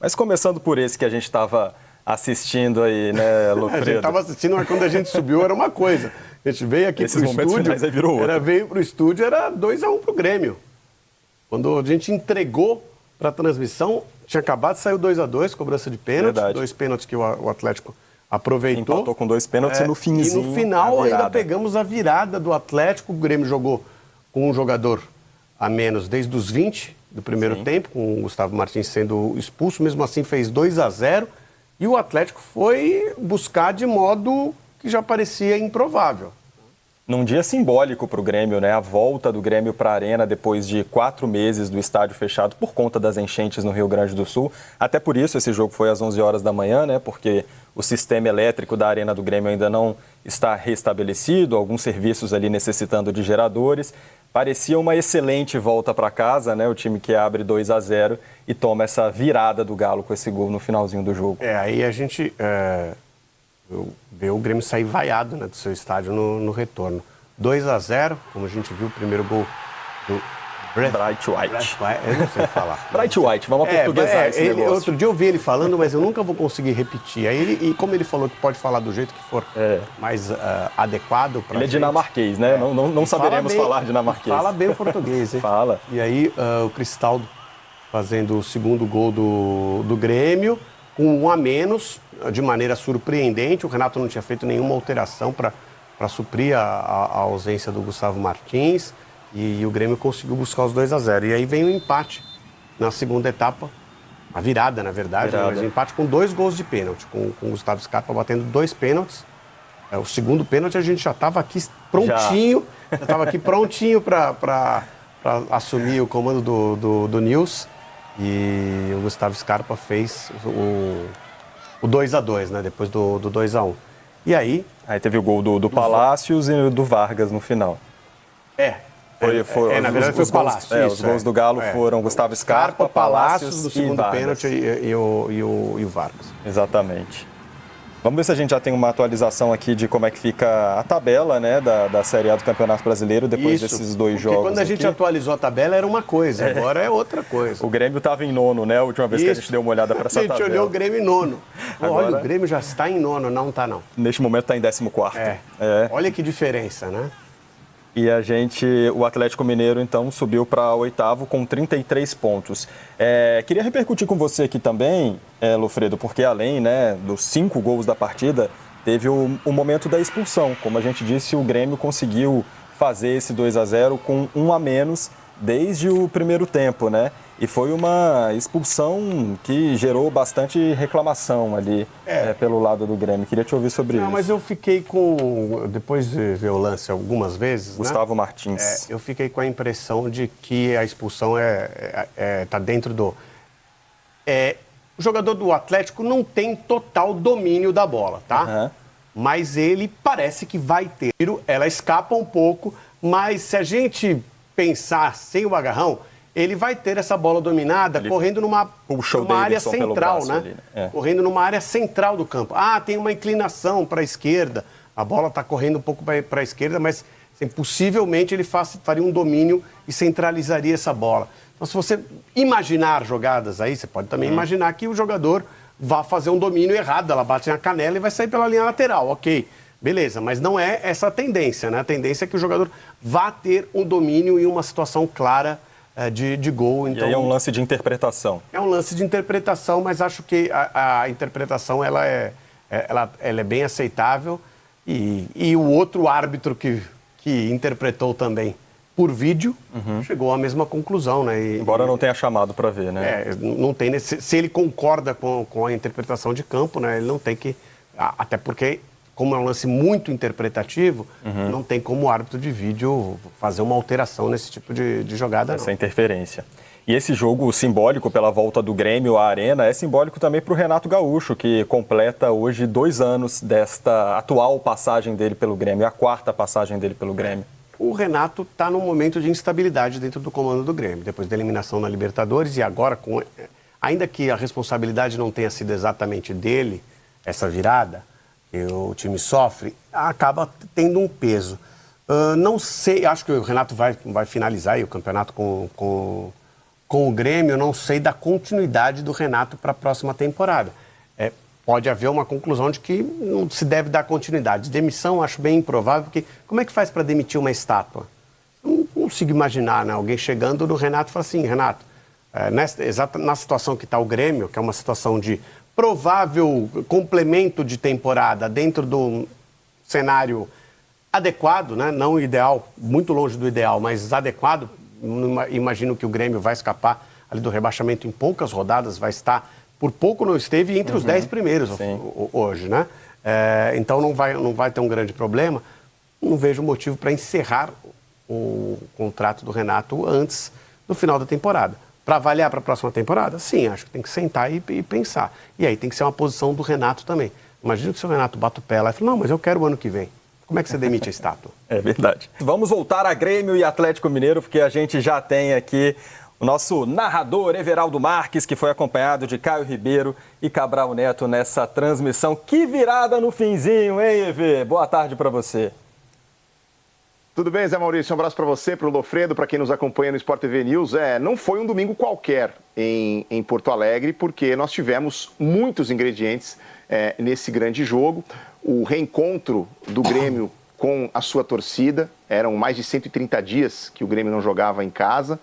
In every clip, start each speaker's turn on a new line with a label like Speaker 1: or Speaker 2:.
Speaker 1: Mas começando por esse que a gente estava assistindo aí, né, Lofredo?
Speaker 2: A gente estava assistindo, mas quando a gente subiu era uma coisa. A gente veio aqui para o estúdio,
Speaker 1: aí virou outra.
Speaker 2: veio para o estúdio, era 2-1 para o Grêmio. Quando a gente entregou para a transmissão, tinha acabado de sair o 2-2, cobrança de pênalti.
Speaker 1: Verdade.
Speaker 2: 2 pênaltis que o Atlético aproveitou.
Speaker 1: Empatou com 2 pênaltis e no finzinho.
Speaker 2: E no final ainda pegamos a virada do Atlético. O Grêmio jogou com um jogador a menos desde os 20 do primeiro tempo, com o Gustavo Martins sendo expulso. Mesmo assim fez 2-0. E o Atlético foi buscar de modo que já parecia improvável.
Speaker 1: Num dia simbólico para o Grêmio, né? A volta do Grêmio para a Arena depois de 4 meses do estádio fechado por conta das enchentes no Rio Grande do Sul. Até por isso esse jogo foi às 11 horas da manhã, né? Porque o sistema elétrico da Arena do Grêmio ainda não está restabelecido, alguns serviços ali necessitando de geradores. Parecia uma excelente volta para casa, né? O time que abre 2-0 e toma essa virada do Galo com esse gol no finalzinho do jogo.
Speaker 2: Aí a gente vê o Grêmio sair vaiado, né, do seu estádio no retorno. 2-0, como a gente viu, o primeiro gol do
Speaker 1: Bright White.
Speaker 2: Eu não sei falar.
Speaker 1: Bright White, vamos aportuguesar esse negócio.
Speaker 2: Outro dia eu vi ele falando, mas eu nunca vou conseguir repetir. E como ele falou que pode falar do jeito que for mais adequado para
Speaker 1: ele é dinamarquês, né? Não saberemos falar dinamarquês.
Speaker 2: Fala bem o português, hein?
Speaker 1: Fala.
Speaker 2: E aí o Cristaldo fazendo o segundo gol do Grêmio, com 1 a menos, de maneira surpreendente. O Renato não tinha feito nenhuma alteração para suprir a ausência do Gustavo Martins. E o Grêmio conseguiu buscar os 2-0. E aí vem o empate na segunda etapa. A virada, na verdade. Mas o empate com 2 gols de pênalti. Com o Gustavo Scarpa batendo 2 pênaltis. O segundo pênalti a gente já estava aqui prontinho. Já estava aqui prontinho para assumir o comando do Nils. E o Gustavo Scarpa fez o 2-2, né? Depois do 2-1. E aí...
Speaker 1: Aí teve o gol do Palácios e do Vargas no final.
Speaker 2: Na verdade foi o Palácios.
Speaker 1: Os gols do Galo foram Gustavo Scarpa, Palácios
Speaker 2: do segundo pênalti e o Vargas.
Speaker 1: Exatamente. Vamos ver se a gente já tem uma atualização aqui de como é que fica a tabela, né, da Série A do Campeonato Brasileiro depois desses 2 jogos.
Speaker 2: Porque quando a gente atualizou a tabela era uma coisa, agora é outra coisa.
Speaker 1: O Grêmio estava em 9º, né, a última vez que a gente deu uma olhada para essa tabela.
Speaker 2: A gente olhou o Grêmio em 9º. Olha, o Grêmio já está em 9º, não está não.
Speaker 1: Neste momento está em 14º.
Speaker 2: Olha que diferença, né?
Speaker 1: E o Atlético Mineiro, então, subiu para 8º com 33 pontos. Queria repercutir com você aqui também, Lofredo, porque além, né, dos 5 gols da partida, teve o momento da expulsão. Como a gente disse, o Grêmio conseguiu fazer esse 2-0 com 1 a menos desde o primeiro tempo, né? E foi uma expulsão que gerou bastante reclamação ali pelo lado do Grêmio. Queria te ouvir sobre isso.
Speaker 2: Mas eu fiquei depois de ver o lance algumas vezes,
Speaker 1: Gustavo Martins.
Speaker 2: Eu fiquei com a impressão de que a expulsão tá dentro do... O jogador do Atlético não tem total domínio da bola, tá? Mas ele parece que vai ter. Ela escapa um pouco, mas se a gente pensar sem o agarrão, ele vai ter essa bola dominada correndo numa área central, né?
Speaker 1: Ali, né?
Speaker 2: Correndo numa área central do campo. Tem uma inclinação para a esquerda. A bola está correndo um pouco para a esquerda, mas assim, possivelmente ele faria um domínio e centralizaria essa bola. Então, se você imaginar jogadas aí, você pode também imaginar que o jogador vá fazer um domínio errado. Ela bate na canela e vai sair pela linha lateral. Ok, beleza. Mas não é essa a tendência, né? A tendência é que o jogador vá ter um domínio em uma situação clara de gol. Então,
Speaker 1: e aí é um lance de interpretação.
Speaker 2: É um lance de interpretação, mas acho que a interpretação ela é bem aceitável. E o outro árbitro que interpretou também por vídeo chegou à mesma conclusão, né?
Speaker 1: Embora não tenha chamado para ver, né?
Speaker 2: Não tem se ele concorda com a interpretação de campo, né? Ele não tem que... Até porque, como é um lance muito interpretativo, não tem como o árbitro de vídeo fazer uma alteração nesse tipo de jogada.
Speaker 1: Essa interferência. E esse jogo simbólico pela volta do Grêmio à Arena é simbólico também para o Renato Gaúcho, que completa hoje 2 anos desta atual passagem dele pelo Grêmio, a 4ª passagem dele pelo Grêmio.
Speaker 2: O Renato está num momento de instabilidade dentro do comando do Grêmio, depois da eliminação na Libertadores e agora, ainda que a responsabilidade não tenha sido exatamente dele, essa virada, que o time sofre, acaba tendo um peso. Não sei, acho que o Renato vai finalizar aí o campeonato com com o Grêmio, eu não sei da continuidade do Renato para a próxima temporada. Pode haver uma conclusão de que não se deve dar continuidade. Demissão eu acho bem improvável, porque como é que faz para demitir uma estátua? Eu não consigo imaginar, né? Alguém chegando no Renato e falar assim, Renato, na situação que está o Grêmio, que é uma situação de provável complemento de temporada dentro do cenário adequado, né? Não ideal, muito longe do ideal, mas adequado. Imagino que o Grêmio vai escapar ali do rebaixamento em poucas rodadas, vai estar, por pouco não esteve entre os 10 primeiros hoje, né? Então não vai ter um grande problema. Não vejo motivo para encerrar o contrato do Renato antes do final da temporada. Para avaliar para a próxima temporada? Sim, acho que tem que sentar e pensar. E aí tem que ser uma posição do Renato também. Imagina que se o Renato bate o pé lá e fala, não, mas eu quero o ano que vem. Como é que você demite a estátua?
Speaker 1: É verdade. Vamos voltar a Grêmio e Atlético Mineiro, porque a gente já tem aqui o nosso narrador, Everaldo Marques, que foi acompanhado de Caio Ribeiro e Cabral Neto nessa transmissão. Que virada no finzinho, hein, Evê? Boa tarde para você.
Speaker 3: Tudo bem, Zé Maurício? Um abraço para você, para o Lofredo, para quem nos acompanha no Sport TV News. Não foi um domingo qualquer em Porto Alegre, porque nós tivemos muitos ingredientes nesse grande jogo. O reencontro do Grêmio com a sua torcida. Eram mais de 130 dias que o Grêmio não jogava em casa.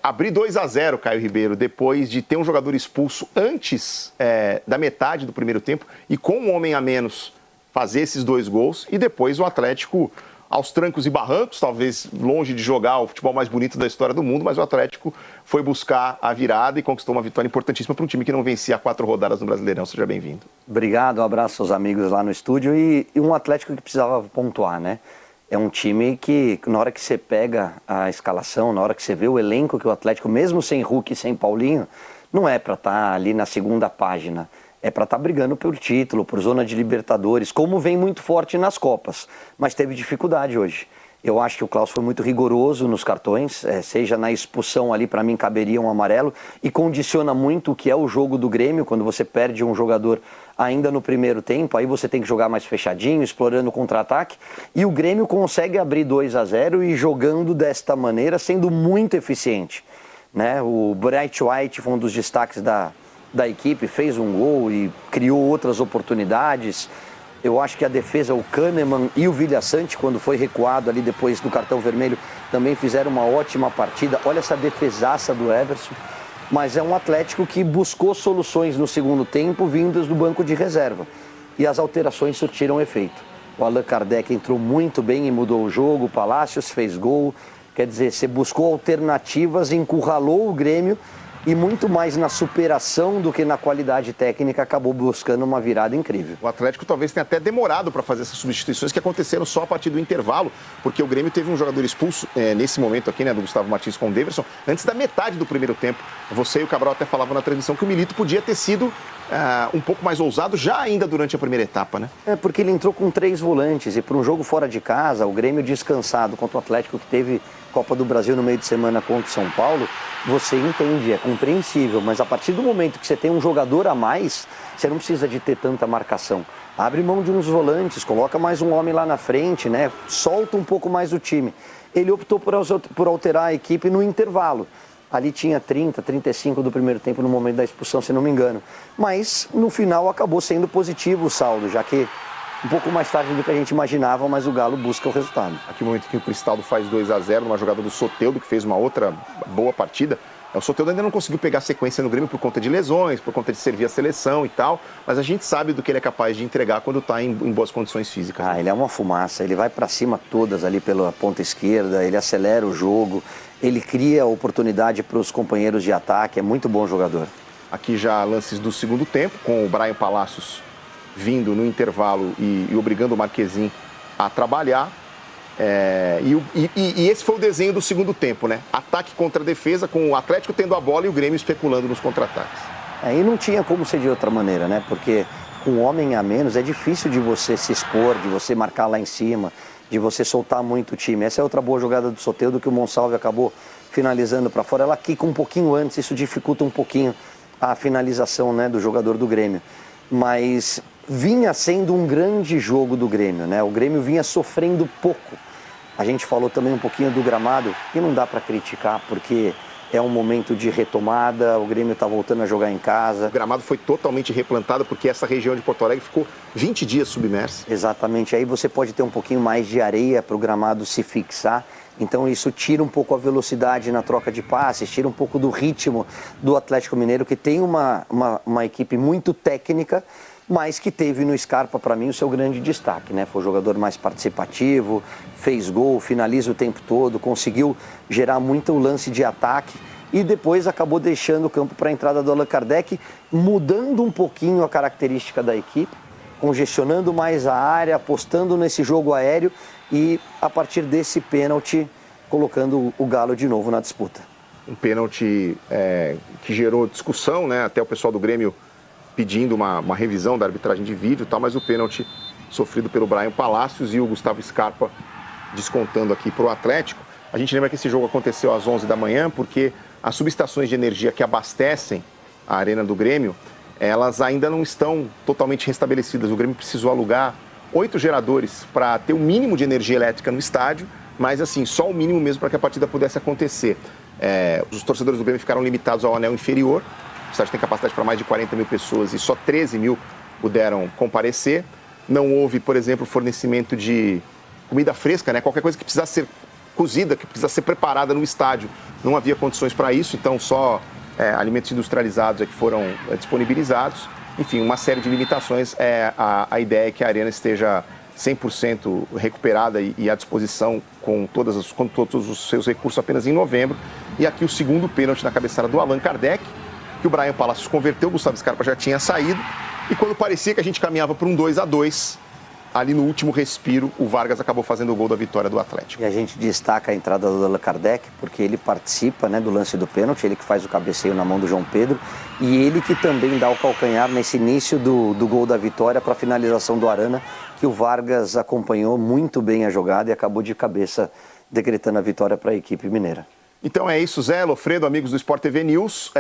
Speaker 3: Abrir 2-0, Caio Ribeiro, depois de ter um jogador expulso antes da metade do primeiro tempo e com um homem a menos fazer esses 2 gols. E depois o Atlético, aos trancos e barrancos, talvez longe de jogar o futebol mais bonito da história do mundo, mas o Atlético foi buscar a virada e conquistou uma vitória importantíssima para um time que não vencia há 4 rodadas no Brasileirão. Seja bem-vindo.
Speaker 4: Obrigado, um abraço aos amigos lá no estúdio e um Atlético que precisava pontuar, né? É um time que, na hora que você pega a escalação, na hora que você vê o elenco que o Atlético, mesmo sem Hulk e sem Paulinho, não é para estar ali na segunda página. É para estar brigando pelo título, por zona de Libertadores, como vem muito forte nas Copas. Mas teve dificuldade hoje. Eu acho que o Klaus foi muito rigoroso nos cartões, seja na expulsão ali, para mim caberia um amarelo, e condiciona muito o que é o jogo do Grêmio, quando você perde um jogador ainda no primeiro tempo, aí você tem que jogar mais fechadinho, explorando o contra-ataque, e o Grêmio consegue abrir 2-0 e jogando desta maneira, sendo muito eficiente, né? O Bright White foi um dos destaques da equipe, fez um gol e criou outras oportunidades. Eu acho que a defesa, o Kahneman e o Vilhaçante, quando foi recuado ali depois do cartão vermelho, também fizeram uma ótima partida. Olha essa defesaça do Everson. Mas é um Atlético que buscou soluções no segundo tempo, vindas do banco de reserva. E as alterações surtiram efeito. O Allan Kardec entrou muito bem e mudou o jogo, o Palácios fez gol. Quer dizer, você buscou alternativas, encurralou o Grêmio, e muito mais na superação do que na qualidade técnica, acabou buscando uma virada incrível.
Speaker 3: O Atlético talvez tenha até demorado para fazer essas substituições que aconteceram só a partir do intervalo, porque o Grêmio teve um jogador expulso nesse momento aqui, né, do Gustavo Martins com o Daverson, antes da metade do primeiro tempo. Você e o Cabral até falavam na transmissão que o Milito podia ter sido um pouco mais ousado já ainda durante a primeira etapa, né?
Speaker 4: Porque ele entrou com 3 volantes e para um jogo fora de casa, o Grêmio descansado contra o Atlético que teve Copa do Brasil no meio de semana contra o São Paulo, você entende, é compreensível, mas a partir do momento que você tem um jogador a mais, você não precisa de ter tanta marcação. Abre mão de uns volantes, coloca mais um homem lá na frente, né? Solta um pouco mais o time. Ele optou por alterar a equipe no intervalo. Ali tinha 30, 35 do primeiro tempo no momento da expulsão, se não me engano. Mas no final acabou sendo positivo o saldo, já que um pouco mais tarde do que a gente imaginava, mas o Galo busca o resultado.
Speaker 3: Aqui no momento que o Cristaldo faz 2-0, numa jogada do Soteldo, que fez uma outra boa partida. O Soteldo ainda não conseguiu pegar sequência no Grêmio por conta de lesões, por conta de servir a seleção e tal, mas a gente sabe do que ele é capaz de entregar quando está em boas condições físicas.
Speaker 4: Ele é uma fumaça, ele vai para cima todas ali pela ponta esquerda, ele acelera o jogo, ele cria oportunidade para os companheiros de ataque, é muito bom jogador.
Speaker 3: Aqui já lances do segundo tempo, com o Brian Palácios vindo no intervalo e obrigando o Marquezin a trabalhar. E esse foi o desenho do segundo tempo, né? Ataque contra defesa, com o Atlético tendo a bola e o Grêmio especulando nos contra-ataques.
Speaker 4: E não tinha como ser de outra maneira, né? Porque com um homem a menos é difícil de você se expor, de você marcar lá em cima, de você soltar muito o time. Essa é outra boa jogada do Soteldo que o Monsalve acabou finalizando para fora. Ela quica um pouquinho antes, isso dificulta um pouquinho a finalização, né, do jogador do Grêmio. Mas vinha sendo um grande jogo do Grêmio, né? O Grêmio vinha sofrendo pouco. A gente falou também um pouquinho do gramado e não dá para criticar porque é um momento de retomada, o Grêmio está voltando a jogar em casa.
Speaker 3: O gramado foi totalmente replantado porque essa região de Porto Alegre ficou 20 dias submersa.
Speaker 4: Exatamente, aí você pode ter um pouquinho mais de areia para o gramado se fixar. Então isso tira um pouco a velocidade na troca de passes, tira um pouco do ritmo do Atlético Mineiro, que tem uma equipe muito técnica, mas que teve no Scarpa, para mim, o seu grande destaque, né? Foi o jogador mais participativo, fez gol, finaliza o tempo todo, conseguiu gerar muito lance de ataque e depois acabou deixando o campo para a entrada do Allan Kardec, mudando um pouquinho a característica da equipe, congestionando mais a área, apostando nesse jogo aéreo e, a partir desse pênalti, colocando o Galo de novo na disputa.
Speaker 3: Um pênalti que gerou discussão, né? Até o pessoal do Grêmio pedindo uma revisão da arbitragem de vídeo e tal, mas o pênalti sofrido pelo Bryan Palacios e o Gustavo Scarpa descontando aqui para o Atlético. A gente lembra que esse jogo aconteceu às 11 da manhã porque as subestações de energia que abastecem a arena do Grêmio, elas ainda não estão totalmente restabelecidas. O Grêmio precisou alugar 8 geradores para ter o mínimo de energia elétrica no estádio, mas assim, só o mínimo mesmo para que a partida pudesse acontecer. Os torcedores do Grêmio ficaram limitados ao anel inferior. O estádio tem capacidade para mais de 40 mil pessoas e só 13 mil puderam comparecer. Não houve, por exemplo, fornecimento de comida fresca, né? Qualquer coisa que precisasse ser cozida, que precisasse ser preparada no estádio. Não havia condições para isso, então só alimentos industrializados é que foram disponibilizados. Enfim, uma série de limitações. A ideia é que a arena esteja 100% recuperada e à disposição com todos os seus recursos apenas em novembro. E aqui o segundo pênalti na cabeçada do Allan Kardec, que o Bryan Palacios converteu, o Gustavo Scarpa já tinha saído. E quando parecia que a gente caminhava para um 2-2, ali no último respiro, o Vargas acabou fazendo o gol da vitória do Atlético.
Speaker 4: E a gente destaca a entrada do Allan Kardec, porque ele participa, né, do lance do pênalti, ele que faz o cabeceio na mão do João Pedro, e ele que também dá o calcanhar nesse início do gol da vitória para a finalização do Arana, que o Vargas acompanhou muito bem a jogada e acabou de cabeça decretando a vitória para a equipe mineira.
Speaker 3: Então é isso, Zé, Lofredo, amigos do Sport TV News.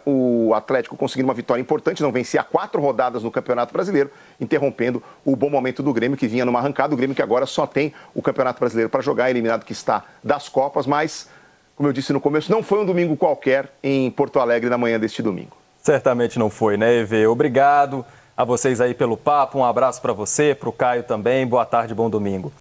Speaker 3: O Atlético conseguindo uma vitória importante, não vencia 4 rodadas no Campeonato Brasileiro, interrompendo o bom momento do Grêmio, que vinha numa arrancada. O Grêmio que agora só tem o Campeonato Brasileiro para jogar, eliminado que está das Copas, mas, como eu disse no começo, não foi um domingo qualquer em Porto Alegre na manhã deste domingo.
Speaker 1: Certamente não foi, né, EV? Obrigado a vocês aí pelo papo, um abraço para você, para o Caio também, boa tarde, bom domingo.